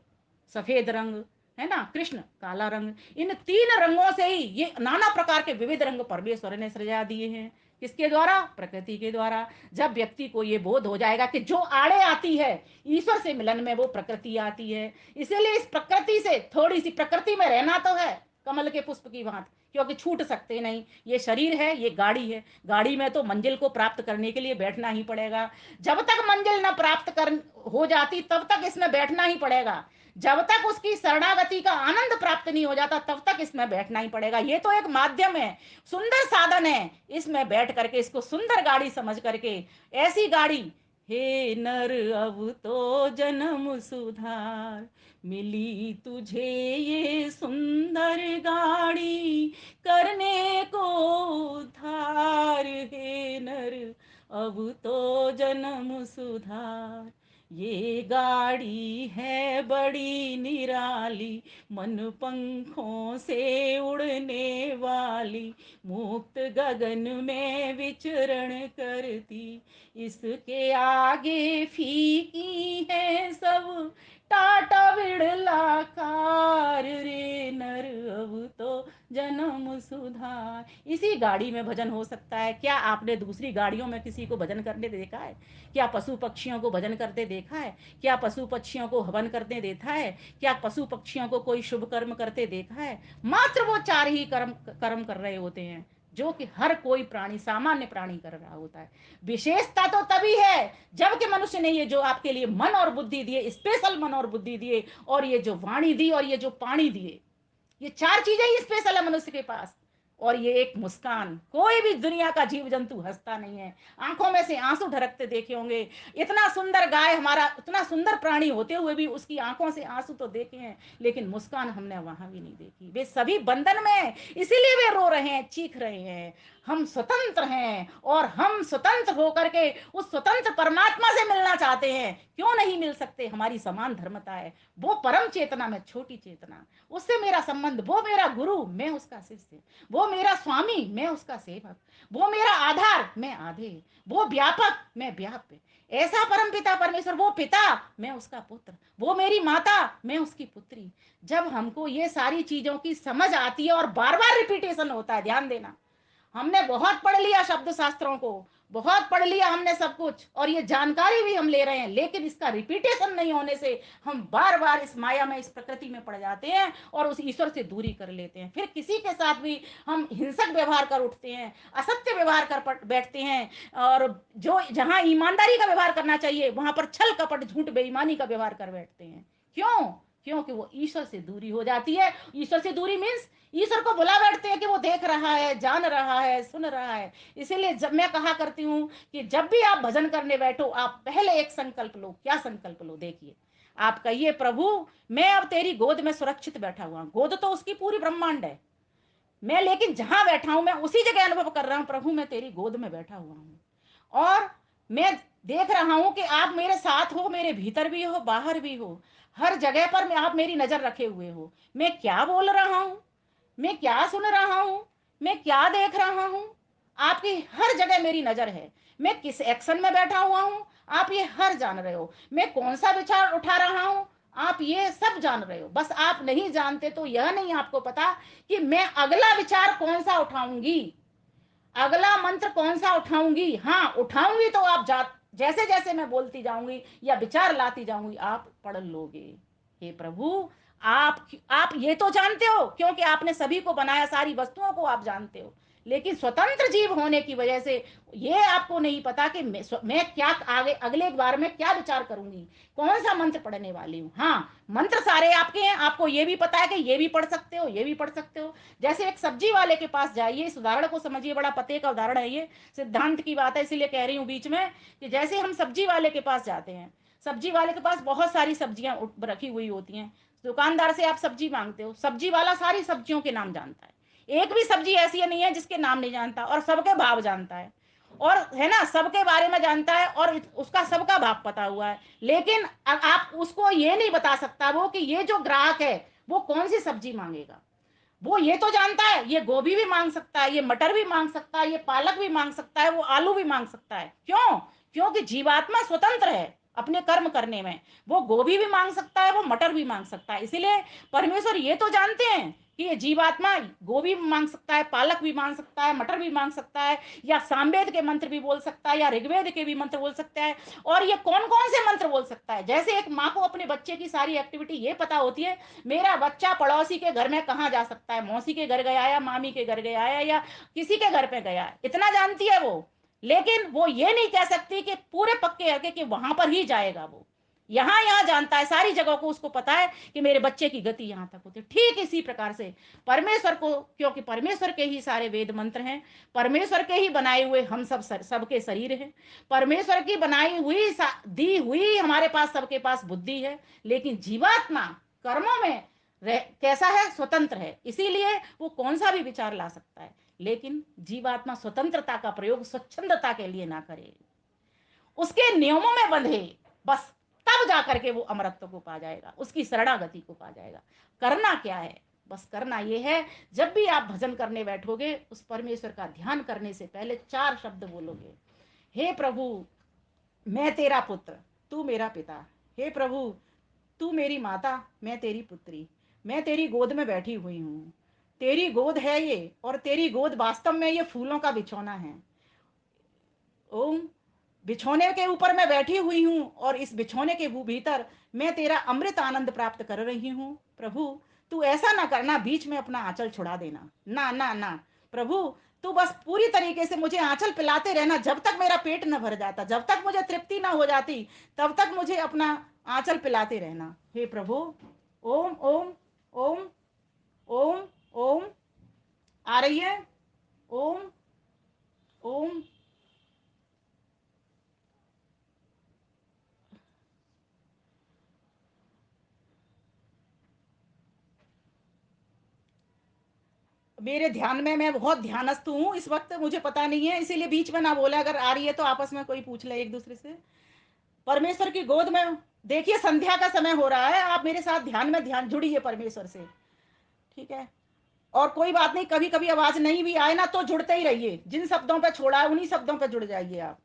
सफेद रंग, है ना, कृष्ण काला रंग। इन 3 रंगों से ही ये नाना प्रकार के विविध रंग परमेश्वर ने सृजा दिए हैं। किसके द्वारा, प्रकृति के द्वारा। जब व्यक्ति को ये बोध हो जाएगा कि जो आड़े आती है ईश्वर से मिलन में, वो प्रकृति आती है। इसीलिए इस प्रकृति से, थोड़ी सी प्रकृति में रहना तो है कमल के पुष्प की भांति, क्योंकि छूट सकते नहीं। ये शरीर है, ये गाड़ी है, गाड़ी में तो मंजिल को प्राप्त करने के लिए बैठना ही पड़ेगा। जब तक मंजिल न प्राप्त कर हो जाती तब तक इसमें बैठना ही पड़ेगा। जब तक उसकी शरणागति का आनंद प्राप्त नहीं हो जाता तब तक इसमें बैठना ही पड़ेगा। ये तो एक माध्यम है, सुंदर साधन है, इसमें बैठ करके इसको सुंदर गाड़ी समझ करके, ऐसी गाड़ी, हे नर अब तो जन्म सुधार, मिली तुझे ये सुंदर गाड़ी, करने को उद्धार, हे नर अब तो जन्म सुधार। ये गाड़ी है बड़ी निराली, मन पंखों से उड़ने वाली, मुक्त गगन में विचरण करती, इसके आगे फीकी है सब टाटा बिड़ला कार, रे नर अब तो जन्म सुधार। इसी गाड़ी में भजन हो सकता है। क्या आपने दूसरी गाड़ियों में किसी को भजन करने देखा है? क्या पशु पक्षियों को भजन करते देखा है? क्या पशु पक्षियों को हवन करते देखा है? क्या पशु पक्षियों को कोई शुभ कर्म करते देखा है? मात्र वो 4 ही कर्म कर्म कर रहे होते हैं जो कि हर कोई प्राणी, सामान्य प्राणी कर रहा होता है। विशेषता तो तभी है जबकि मनुष्य ने ये जो आपके लिए मन और बुद्धि दिए, स्पेशल मन और बुद्धि दिए, और ये जो वाणी दी और ये जो पानी दिए, ये 4 चीजें ही स्पेशल है मनुष्य के पास। और ये एक मुस्कान, कोई भी दुनिया का जीव जंतु हंसता नहीं है, आंखों में से आंसू ढरकते देखे होंगे। इतना सुंदर गाय, हमारा इतना सुंदर प्राणी होते हुए भी उसकी आंखों से आंसू तो देखे हैं, लेकिन मुस्कान हमने वहां भी नहीं देखी। वे सभी बंधन में, इसीलिए वे रो रहे हैं, चीख रहे हैं। हम स्वतंत्र हैं और हम स्वतंत्र होकर के उस स्वतंत्र परमात्मा से मिलना चाहते हैं। क्यों नहीं मिल सकते, हमारी समान धर्मता है। वो परम चेतना में छोटी चेतना, उससे मेरा संबंध, वो मेरा गुरु मैं उसका शिष्य, वो मेरा स्वामी मैं उसका सेवक, वो मेरा आधार मैं आधे, वो व्यापक मैं व्याप्य। ऐसा परम पिता परमेश्वर, वो पिता मैं उसका पुत्र, वो मेरी माता मैं उसकी पुत्री। जब हमको ये सारी चीजों की समझ आती है, और बार बार रिपीटेशन होता है, ध्यान देना, हमने बहुत पढ़ लिया शब्द शास्त्रों को, बहुत पढ़ लिया हमने सब कुछ, और ये जानकारी भी हम ले रहे हैं, लेकिन इसका रिपीटेशन नहीं होने से हम बार बार इस माया में, इस प्रकृति में पड़ जाते हैं और उस ईश्वर से दूरी कर लेते हैं। फिर किसी के साथ भी हम हिंसक व्यवहार कर उठते हैं, असत्य व्यवहार कर बैठते हैं, और जो जहां ईमानदारी का व्यवहार करना चाहिए वहां पर छल कपट झूठ बेईमानी का व्यवहार कर बैठते हैं। क्यों? क्योंकि वो ईश्वर से दूरी हो जाती है। ईश्वर से दूरी मीन्स ईश्वर को बुला बैठते हैं कि वो देख रहा है, जान रहा है, सुन रहा है। इसीलिए जब मैं कहा करती हूँ कि जब भी आप भजन करने बैठो, आप पहले एक संकल्प लो। क्या संकल्प लो? देखिए, आप कहिए, प्रभु मैं अब तेरी गोद में सुरक्षित बैठा हुआ हूँ। गोद तो उसकी पूरी ब्रह्मांड है, मैं लेकिन जहां बैठा हूं मैं उसी जगह अनुभव कर रहा हूं, प्रभु मैं तेरी गोद में बैठा हुआ हूं, और मैं देख रहा हूं कि आप मेरे साथ हो, मेरे भीतर भी हो, बाहर भी हो, हर जगह पर मैं, आप मेरी नजर रखे हुए हो। मैं क्या बोल रहा हूं, मैं क्या सुन रहा हूं, मैं क्या देख रहा हूं, आपकी हर जगह मेरी नजर है। मैं किस एक्शन में बैठा हुआ हूं, आप ये हर जान रहे हो। मैं कौन सा विचार उठा रहा हूं, आप ये सब जान रहे हो। बस आप नहीं जानते तो यह नहीं आपको पता कि मैं अगला विचार कौन सा उठाऊंगी, अगला मंत्र कौन सा उठाऊंगी। हाँ, उठाऊंगी तो आप जैसे जैसे मैं बोलती जाऊंगी या विचार लाती जाऊंगी आप पढ़ लोगे। हे प्रभु, आप ये तो जानते हो क्योंकि आपने सभी को बनाया, सारी वस्तुओं को आप जानते हो, लेकिन स्वतंत्र जीव होने की वजह से ये आपको नहीं पता कि मैं क्या आगे अगले बार में क्या विचार करूंगी, कौन सा मंत्र पढ़ने वाली हूँ। हाँ, मंत्र सारे आपके हैं, आपको ये भी पता है कि ये भी पढ़ सकते हो, ये भी पढ़ सकते हो। जैसे एक सब्जी वाले के पास जाइए, इस उदाहरण को समझिए, बड़ा पते का उदाहरण है ये, सिद्धांत की बात है इसीलिए कह रही हूँ बीच में, कि जैसे हम सब्जी वाले के पास जाते हैं, सब्जी वाले के पास बहुत सारी सब्जियां रखी हुई होती हैं, दुकानदार से आप सब्जी मांगते हो, सब्जी वाला सारी सब्जियों के नाम जानता है, एक भी सब्जी ऐसी नहीं है जिसके नाम नहीं जानता, और सबके भाव जानता है, और है ना, सबके बारे में जानता है, और उसका सबका भाव पता हुआ है। लेकिन आप उसको ये नहीं बता सकता वो कि ये जो ग्राहक है वो कौन सी सब्जी मांगेगा। वो ये तो जानता है ये गोभी भी मांग सकता है, ये मटर भी मांग सकता है, ये पालक भी मांग सकता है, वो आलू भी मांग सकता है। क्यों? क्योंकि जीवात्मा स्वतंत्र है अपने कर्म करने में। वो गोभी भी मांग सकता है, वो मटर भी मांग सकता है। इसीलिए परमेश्वर ये तो जानते हैं कि ये जीवात्मा गोभी भी मांग सकता है, पालक भी मांग सकता है, मटर भी मांग सकता है, या सामवेद के मंत्र भी बोल सकता है, या ऋग्वेद के भी मंत्र बोल सकता है, और ये कौन कौन से मंत्र बोल सकता है। जैसे एक माँ को अपने बच्चे की सारी एक्टिविटी ये पता होती है, मेरा बच्चा पड़ोसी के घर में कहाँ जा सकता है, मौसी के घर गया या मामी के घर गया है या किसी के घर पे गया है, इतना जानती है वो। लेकिन वो ये नहीं कह सकती कि पूरे पक्के हल्के कि वहां पर ही जाएगा वो, यहाँ यहाँ जानता है, सारी जगह को उसको पता है कि मेरे बच्चे की गति यहाँ तक होती है। ठीक इसी प्रकार से परमेश्वर को, क्योंकि परमेश्वर के ही सारे वेद मंत्र हैं, परमेश्वर के ही बनाए हुए हम सब सबके शरीर हैं, परमेश्वर की बनाई हुई दी हुई हमारे पास सबके पास बुद्धि है, लेकिन जीवात्मा कर्मों में कैसा है, स्वतंत्र है। इसीलिए वो कौन सा भी विचार ला सकता है, लेकिन जीवात्मा स्वतंत्रता का प्रयोग स्वच्छंदता के लिए ना करे, उसके नियमों में बंधे, बस तब जाकर के वो अमरत्व को पा जाएगा, उसकी शरणागति को पा जाएगा। करना क्या है? बस करना ये है, जब भी आप भजन करने बैठोगे उस परमेश्वर का ध्यान करने से पहले चार शब्द बोलोगे। हे प्रभु, मैं तेरा पुत्र, तू मेरा पिता। हे प्रभु, तू मेरी माता, मैं तेरी पुत्री। मैं तेरी गोद में बैठी हुई हूँ, तेरी गोद है ये, और तेरी गोद वास्तव में ये फूलों का बिछौना है। ओम, बिछोने के ऊपर मैं बैठी हुई हूँ, और इस बिछोने के भीतर मैं तेरा अमृत आनंद प्राप्त कर रही हूँ। प्रभु, तू ऐसा ना करना बीच में अपना आंचल छुड़ा देना, ना ना ना। प्रभु, तू बस पूरी तरीके से मुझे आंचल पिलाते रहना, जब तक मेरा पेट न भर जाता, जब तक मुझे तृप्ति ना हो जाती, तब तक मुझे अपना आंचल पिलाते रहना। हे प्रभु, ओम ओम ओम ओम ओम। आ रही है? ओम ओम। मेरे ध्यान में, मैं बहुत ध्यानस्थ हूँ इस वक्त, मुझे पता नहीं है, इसीलिए बीच में ना बोला। अगर आ रही है तो आपस में कोई पूछ ले एक दूसरे से। परमेश्वर की गोद में, देखिए संध्या का समय हो रहा है, आप मेरे साथ ध्यान में ध्यान जुड़िए परमेश्वर से। ठीक है? और कोई बात नहीं, कभी कभी आवाज नहीं भी आए ना तो जुड़ते ही रहिए, जिन शब्दों पे छोड़ा है उन्हीं शब्दों पे जुड़ जाइए आप।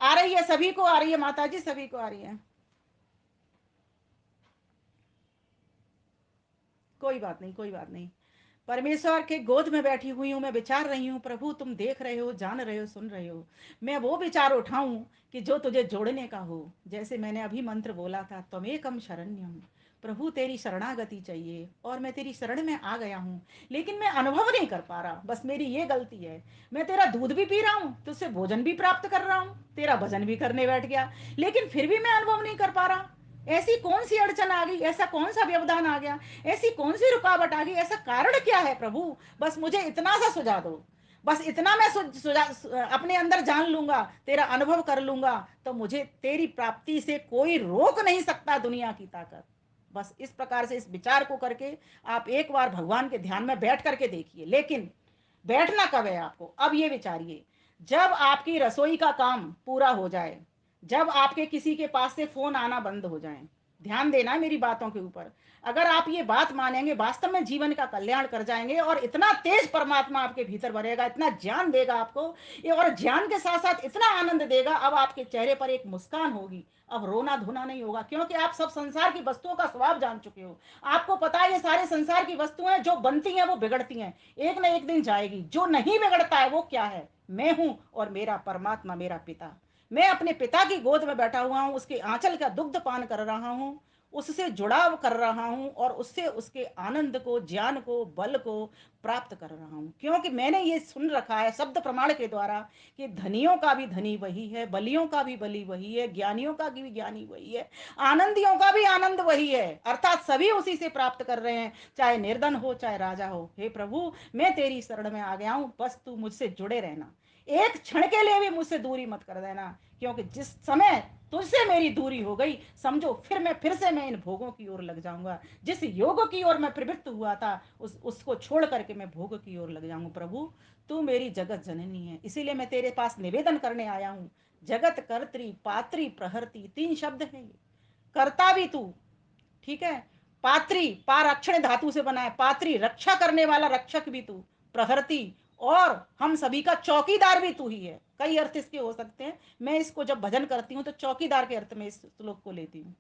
आ रही है? सभी को आ रही है माता जी? सभी को आ रही है? कोई बात नहीं, कोई बात नहीं। परमेश्वर के गोद में बैठी हुई हूँ, मैं विचार रही हूँ, प्रभु तुम देख रहे हो, जान रहे हो, सुन रहे हो। मैं वो विचार उठाऊं कि जो तुझे जोड़ने का हो। जैसे मैंने अभी मंत्र बोला था, त्वमेकम शरण्यम। प्रभु तेरी शरणागति चाहिए, और मैं तेरी शरण में आ गया हूँ, लेकिन मैं अनुभव नहीं कर पा रहा, बस मेरी ये गलती है। मैं तेरा दूध भी पी रहा हूँ, तुझसे भोजन भी प्राप्त कर रहा हूँ, तेरा भजन भी करने बैठ गया, लेकिन फिर भी मैं अनुभव नहीं कर पा रहा। ऐसी कौन सी अड़चन आ गई, ऐसा कौन सा व्यवधान आ गया, ऐसी कौन सी रुकावट आ गई, ऐसा कारण क्या है प्रभु? बस मुझे इतना सा सुझा दो, बस इतना मैं अपने अंदर जान लूंगा, तेरा अनुभव कर लूंगा, तो मुझे तेरी प्राप्ति से कोई रोक नहीं सकता, दुनिया की ताकत। बस इस प्रकार से इस विचार को करके आप एक बार भगवान के ध्यान में बैठ करके देखिए। लेकिन बैठना कब है आपको, अब ये विचारिए, जब आपकी रसोई का काम पूरा हो जाए, जब आपके किसी के पास से फोन आना बंद हो जाए, ध्यान देना है मेरी बातों के ऊपर। अगर आप ये बात मानेंगे, वास्तव में जीवन का कल्याण कर जाएंगे, और इतना तेज परमात्मा आपके भीतर भरेगा, इतना ज्ञान देगा आपको ये, और ज्ञान के साथ साथ इतना आनंद देगा, अब आपके चेहरे पर एक मुस्कान होगी। अब रोना धोना नहीं होगा, क्योंकि आप सब संसार की वस्तुओं का स्वभाव जान चुके हो। आपको पता है ये सारे संसार की वस्तुएं जो बनती हैं वो बिगड़ती हैं, एक ना एक दिन जाएगी। जो नहीं बिगड़ता है वो क्या है? मैं हूं, और मेरा परमात्मा, मेरा पिता। मैं अपने पिता की गोद में बैठा हुआ हूँ, उसके आंचल का दुग्ध पान कर रहा हूँ, उससे जुड़ाव कर रहा हूँ, और उससे उसके आनंद को, ज्ञान को, बल को प्राप्त कर रहा हूँ। क्योंकि मैंने ये सुन रखा है शब्द प्रमाण के द्वारा कि धनियों का भी धनी वही है, बलियों का भी बलि वही है, ज्ञानियों का भी ज्ञानी वही है, आनंदियों का भी आनंद वही है, अर्थात सभी उसी से प्राप्त कर रहे हैं, चाहे निर्धन हो चाहे राजा हो। हे प्रभु, मैं तेरी शरण में आ गया हूँ, बस तू मुझसे जुड़े रहना, एक क्षण के लिए भी मुझसे दूरी मत कर देना। क्योंकि जिस समय तुझसे मेरी दूरी हो गई, समझो फिर से मैं इन भोगों की ओर लग जाऊंगा। जिस योग की ओर मैं प्रवृत्त हुआ था, उसको छोड़ करके मैं भोग की ओर लग जाऊंगा। प्रभु, तू मेरी जगत जननी है, इसीलिए मैं तेरे पास निवेदन करने आया हूँ। जगत कर्त्री पात्री प्रहरती, तीन शब्द है ये। करता भी तू, ठीक है, पात्री, पारक्षण धातु से बना है, पात्री रक्षा करने वाला, रक्षक भी तू, प्रहरती, और हम सभी का चौकीदार भी तू ही है। कई अर्थ इसके हो सकते हैं, मैं इसको जब भजन करती हूँ तो चौकीदार के अर्थ में इस श्लोक को लेती हूँ।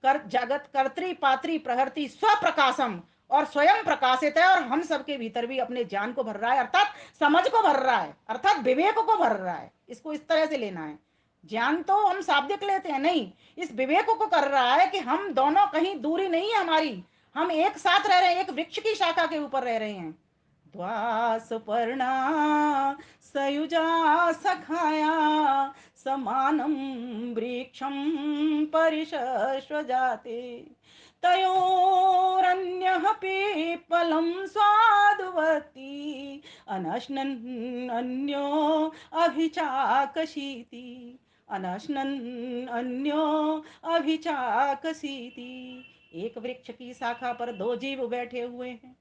कर जगत कर्त्री पात्री प्रहरती स्वप्रकाशम, और स्वयं प्रकाशित है, और हम सबके भीतर भी अपने ज्ञान को भर रहा है, अर्थात समझ को भर रहा है, अर्थात विवेक को भर रहा है। इसको इस तरह से लेना है। ज्ञान तो हम शाब्दिक लेते हैं, नहीं, इस विवेक को कर रहा है कि हम दोनों, कहीं दूरी नहीं है हमारी, हम एक साथ रह रहे हैं, एक वृक्ष की शाखा के ऊपर रह रहे हैं। द्वास पर्णा सयुजा सखाया, समानम वृक्षम परिशस्वजाते, तयोरन्यः पीपलं स्वादुवती, अनश्नन् अन्यो अभिचाकशीति, अनश्नन् अन्यो अभिचाकशीति। एक वृक्ष की शाखा पर दो जीव बैठे हुए हैं,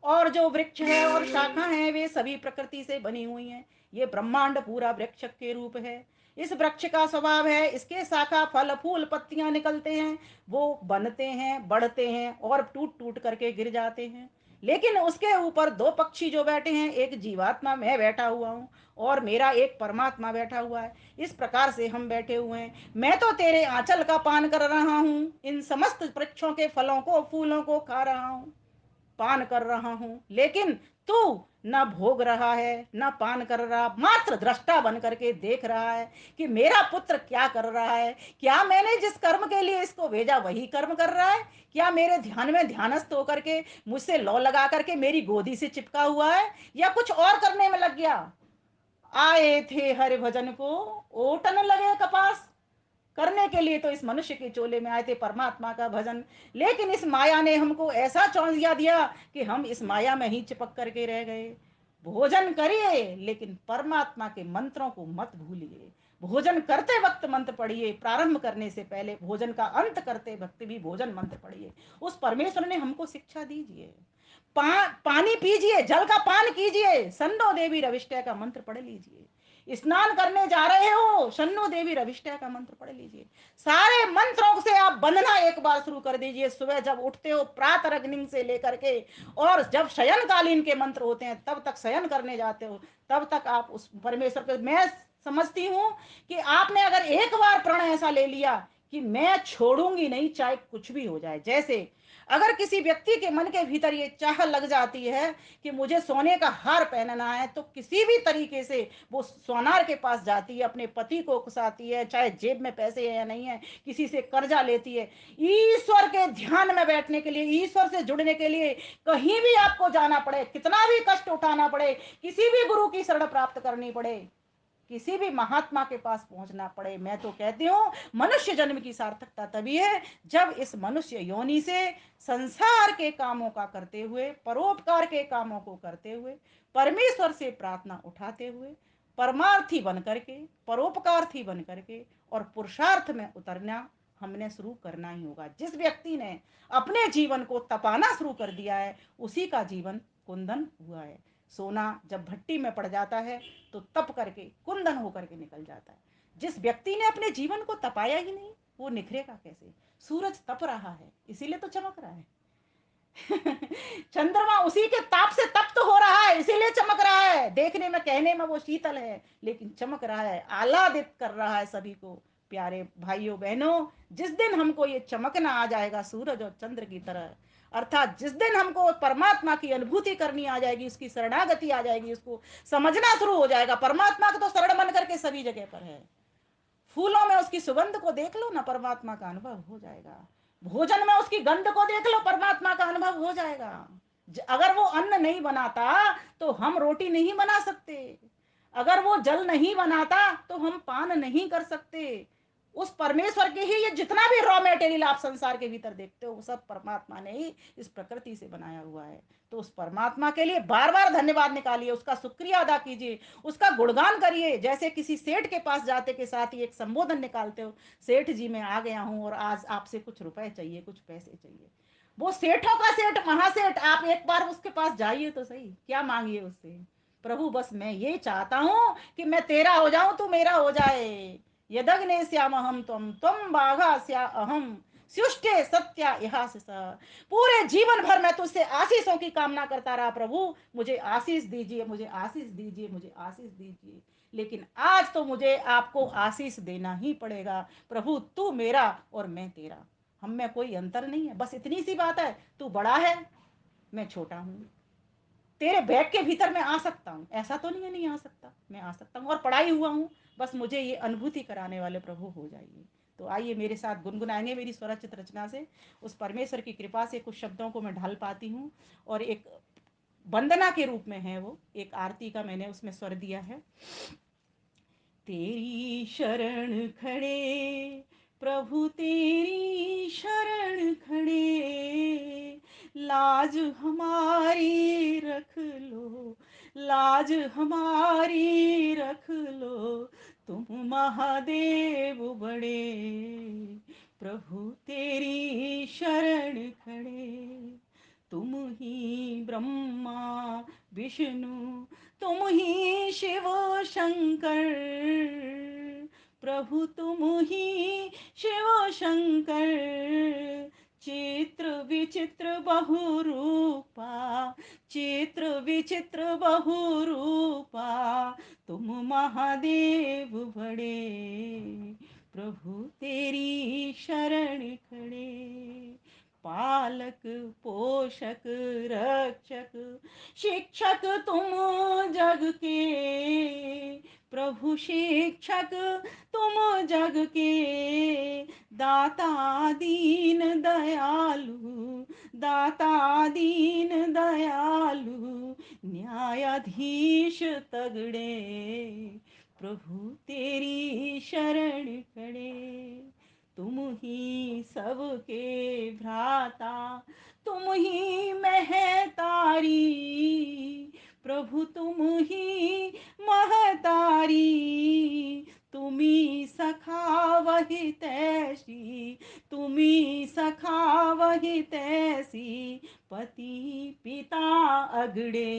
और जो वृक्ष है और शाखा है वे सभी प्रकृति से बनी हुई हैं। ये ब्रह्मांड पूरा वृक्ष के रूप है। इस वृक्ष का स्वभाव है, इसके शाखा फल फूल पत्तियां निकलते हैं, वो बनते हैं, बढ़ते हैं, और टूट टूट करके गिर जाते हैं। लेकिन उसके ऊपर दो पक्षी जो बैठे हैं, एक जीवात्मा मैं बैठा हुआ हूँ, और मेरा एक परमात्मा बैठा हुआ है। इस प्रकार से हम बैठे हुए हैं। मैं तो तेरे आंचल का पान कर रहा हूँ, इन समस्त वृक्षों के फलों को, फूलों को खा रहा हूँ, पान कर रहा हूं, लेकिन तू न भोग रहा है न पान कर रहा, मात्र दृष्टा बन करके देख रहा है कि मेरा पुत्र क्या कर रहा है। क्या मैंने जिस कर्म के लिए इसको भेजा वही कर्म कर रहा है? क्या मेरे ध्यान में ध्यानस्थ होकर के मुझसे लौ लगा करके मेरी गोदी से चिपका हुआ है, या कुछ और करने में लग गया? आए थे हरि भजन को, ओटन लगे कपास। करने के लिए तो इस मनुष्य के चोले में आए थे परमात्मा का भजन, लेकिन इस माया ने हमको ऐसा चौंधिया दिया कि हम इस माया में ही चिपक करके रह गए। भोजन करिए, लेकिन परमात्मा के मंत्रों को मत भूलिए। भोजन करते वक्त मंत्र पढ़िए, प्रारंभ करने से पहले भोजन का अंत करते वक्त भी भोजन मंत्र पढ़िए। उस परमेश्वर ने हमको शिक्षा दीजिए। पानी पीजिए, जल का पान कीजिए, सन्नो देवी रविष्टय का मंत्र पढ़ लीजिए। स्नान करने जा रहे हो, शन्नो देवी रविष्टय का मंत्र पढ़ लीजिए। सारे मंत्रों से आप बंधना एक बार शुरू कर दीजिए। सुबह जब उठते हो प्रातः अग्नि से लेकर के, और जब शयन कालीन के मंत्र होते हैं तब तक, शयन करने जाते हो तब तक आप उस परमेश्वर के, मैं समझती हूँ कि आपने अगर एक बार प्रण ऐसा ले लिया कि मैं छोड़ूंगी नहीं चाहे कुछ भी हो जाए, जैसे अगर किसी व्यक्ति के मन के भीतर ये चाह लग जाती है कि मुझे सोने का हार पहनना है, तो किसी भी तरीके से वो सोनार के पास जाती है, अपने पति को उकसाती है, चाहे जेब में पैसे है या नहीं है, किसी से कर्जा लेती है। ईश्वर के ध्यान में बैठने के लिए, ईश्वर से जुड़ने के लिए कहीं भी आपको जाना पड़े, कितना भी कष्ट उठाना पड़े, किसी भी गुरु की शरण प्राप्त करनी पड़े, किसी भी महात्मा के पास पहुंचना पड़े, मैं तो कहती हूँ मनुष्य जन्म की सार्थकता तभी है जब इस मनुष्य योनि से संसार के कामों का करते हुए, परोपकार के कामों को करते हुए, परमेश्वर से प्रार्थना उठाते हुए, परमार्थी बन करके, परोपकारथी बन करके, और पुरुषार्थ में उतरना हमने शुरू करना ही होगा। जिस व्यक्ति ने अपने जीवन को तपाना शुरू कर दिया है, उसी का जीवन कुंदन हुआ है। सोना जब भट्टी में पड़ जाता है तो तप करके कुंदन होकर के निकल जाता है। जिस व्यक्ति ने अपने जीवन को तपाया ही नहीं, वो निखरेगा कैसे? सूरज तप रहा है इसीलिए तो चमक रहा है। चंद्रमा उसी के ताप से तप्त हो रहा है इसीलिए चमक रहा है। देखने में कहने में वो शीतल है लेकिन चमक रहा है, आह्लादित कर रहा है सभी को। प्यारे भाइयों बहनों, जिस दिन हमको ये चमकना आ जाएगा सूरज और चंद्र की तरह, अर्थात जिस दिन हमको परमात्मा की अनुभूति करनी आ जाएगी, उसकी शरणागति आ जाएगी, उसको समझना शुरू हो जाएगा। परमात्मा का तो शरण बन करके सभी जगह पर है। फूलों में उसकी सुगंध को देख लो ना, परमात्मा का अनुभव हो जाएगा। भोजन में उसकी गंध को देख लो, परमात्मा का अनुभव हो जाएगा। अगर वो अन्न नहीं बनाता तो हम रोटी नहीं बना सकते। अगर वो जल नहीं बनाता तो हम पान नहीं कर सकते। उस परमेश्वर के ही ये जितना भी रॉ मेटेरियल आप संसार के भीतर देखते हो वो सब परमात्मा ने ही इस प्रकृति से बनाया हुआ है। तो उस परमात्मा के लिए बार बार धन्यवाद निकालिए, उसका शुक्रिया अदा कीजिए, उसका गुणगान करिए। जैसे किसी सेठ के पास जाते के साथ ही एक संबोधन निकालते हो, सेठ जी मैं आ गया हूं और आज आपसे कुछ रुपए चाहिए, कुछ पैसे चाहिए। वो सेठों का सेठ महासेठ, आप एक बार उसके पास जाइए तो सही, क्या मांगिए उससे? प्रभु बस मैं ये चाहता हूं कि मैं तेरा हो जाऊं, तू मेरा हो जाए। यदग्ने श्याम हम तुम बाघा स्या अहम सुष्टे सत्या यहा से पूरे जीवन भर मैं तुझसे आशीषों की कामना करता रहा, प्रभु मुझे आशीष दीजिए, मुझे आशीष दीजिए, मुझे आशीष दीजिए। लेकिन आज तो मुझे आपको आशीष देना ही पड़ेगा। प्रभु तू मेरा और मैं तेरा, हम में कोई अंतर नहीं है, बस इतनी सी बात है, तू बड़ा है मैं छोटा हूं। तेरे बैग के भीतर मैं आ सकता हूँ, ऐसा तो नहीं है नहीं आ सकता, मैं आ सकता हूँ और पढ़ाई हुआ हूँ। बस मुझे ये अनुभूति कराने वाले प्रभु हो जाइए। तो आइए मेरे साथ गुनगुनाएंगे मेरी स्वरचित रचना से। उस परमेश्वर की कृपा से कुछ शब्दों को मैं ढाल पाती हूँ और एक वंदना के रूप में है वो, एक आरती का मैंने उसमें स्वर दिया है। तेरी शरण खड़े प्रभु, तेरी शरण खड़े, लाज हमारी रख लो, लाज हमारी रख लो, तुम महादेव बड़े। प्रभु तेरी शरण खड़े, तुम ही ब्रह्मा विष्णु, तुम ही शिव शंकर। प्रभु तुम ही शिव शंकर, चित्र विचित्र बहुरूपा, चित्र विचित्र बहुरूपा, तुम महादेव बड़े। प्रभु तेरी शरण खड़े, पालक पोषक रक्षक शिक्षक तुम जग के। प्रभु शिक्षक तुम जग के, दाता दीन दयालु, दाता दीन दयालु, न्यायाधीश तगड़े। प्रभु तेरी शरण खड़े, तुम ही सबके भ्राता, तुम ही महतारी। प्रभु तुम ही महतारी, तुम्ही सखा वही तैसी, तुम्ही सखा वही तैसी, पति पिता अगड़े।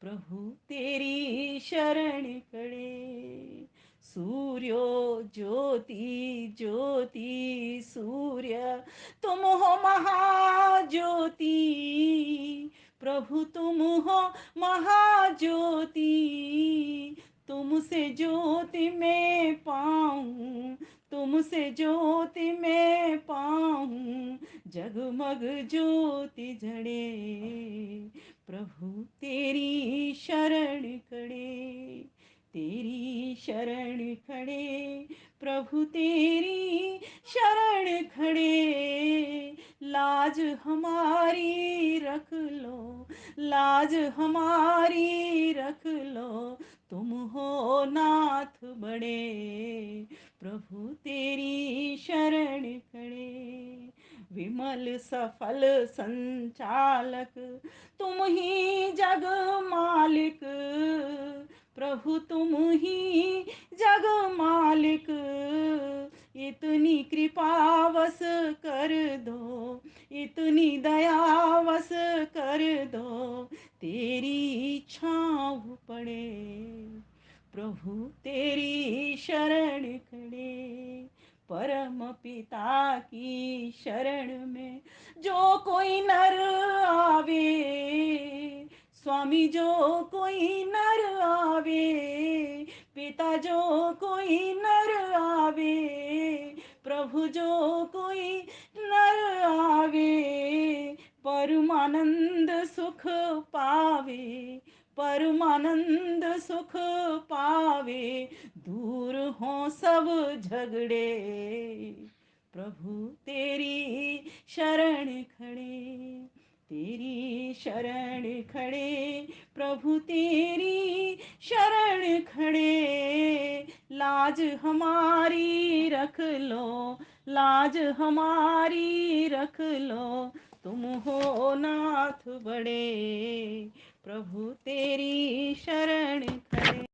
प्रभु तेरी शरण खड़े, सूर्यो ज्योति ज्योति सूर्य, तुम हो महाज्योति। प्रभु तुम हो महाज्योति, तुमसे ज्योति में पाऊं, तुमसे ज्योति में पाऊं, जगमग ज्योति जड़े। प्रभु तेरी शरण खड़े, तेरी शरण खड़े, प्रभु तेरी शरण खड़े, लाज हमारी रख लो, लाज हमारी रख लो, तुम हो नाथ बड़े। प्रभु तेरी शरण खड़े, विमल सफल संचालक, तुम ही जग मालिक। प्रभु तुम ही जग मालिक, इतनी कृपावश कर दो, इतनी दयावश कर दो, तेरी छाँव पड़े। प्रभु तेरी शरण खड़े, पर स्वामी जो कोई नर आवे, पिता जो कोई नर आवे, प्रभु जो कोई नर आवे, परमानंद सुख पावे, परमानंद सुख पावे, दूर हो सब झगड़े, प्रभु तेरी शरण खड़े, तेरी शरण खड़े, प्रभु तेरी शरण खड़े, लाज हमारी रख लो, लाज हमारी रख लो, तुम हो नाथ बड़े, प्रभु तेरी शरण खड़े।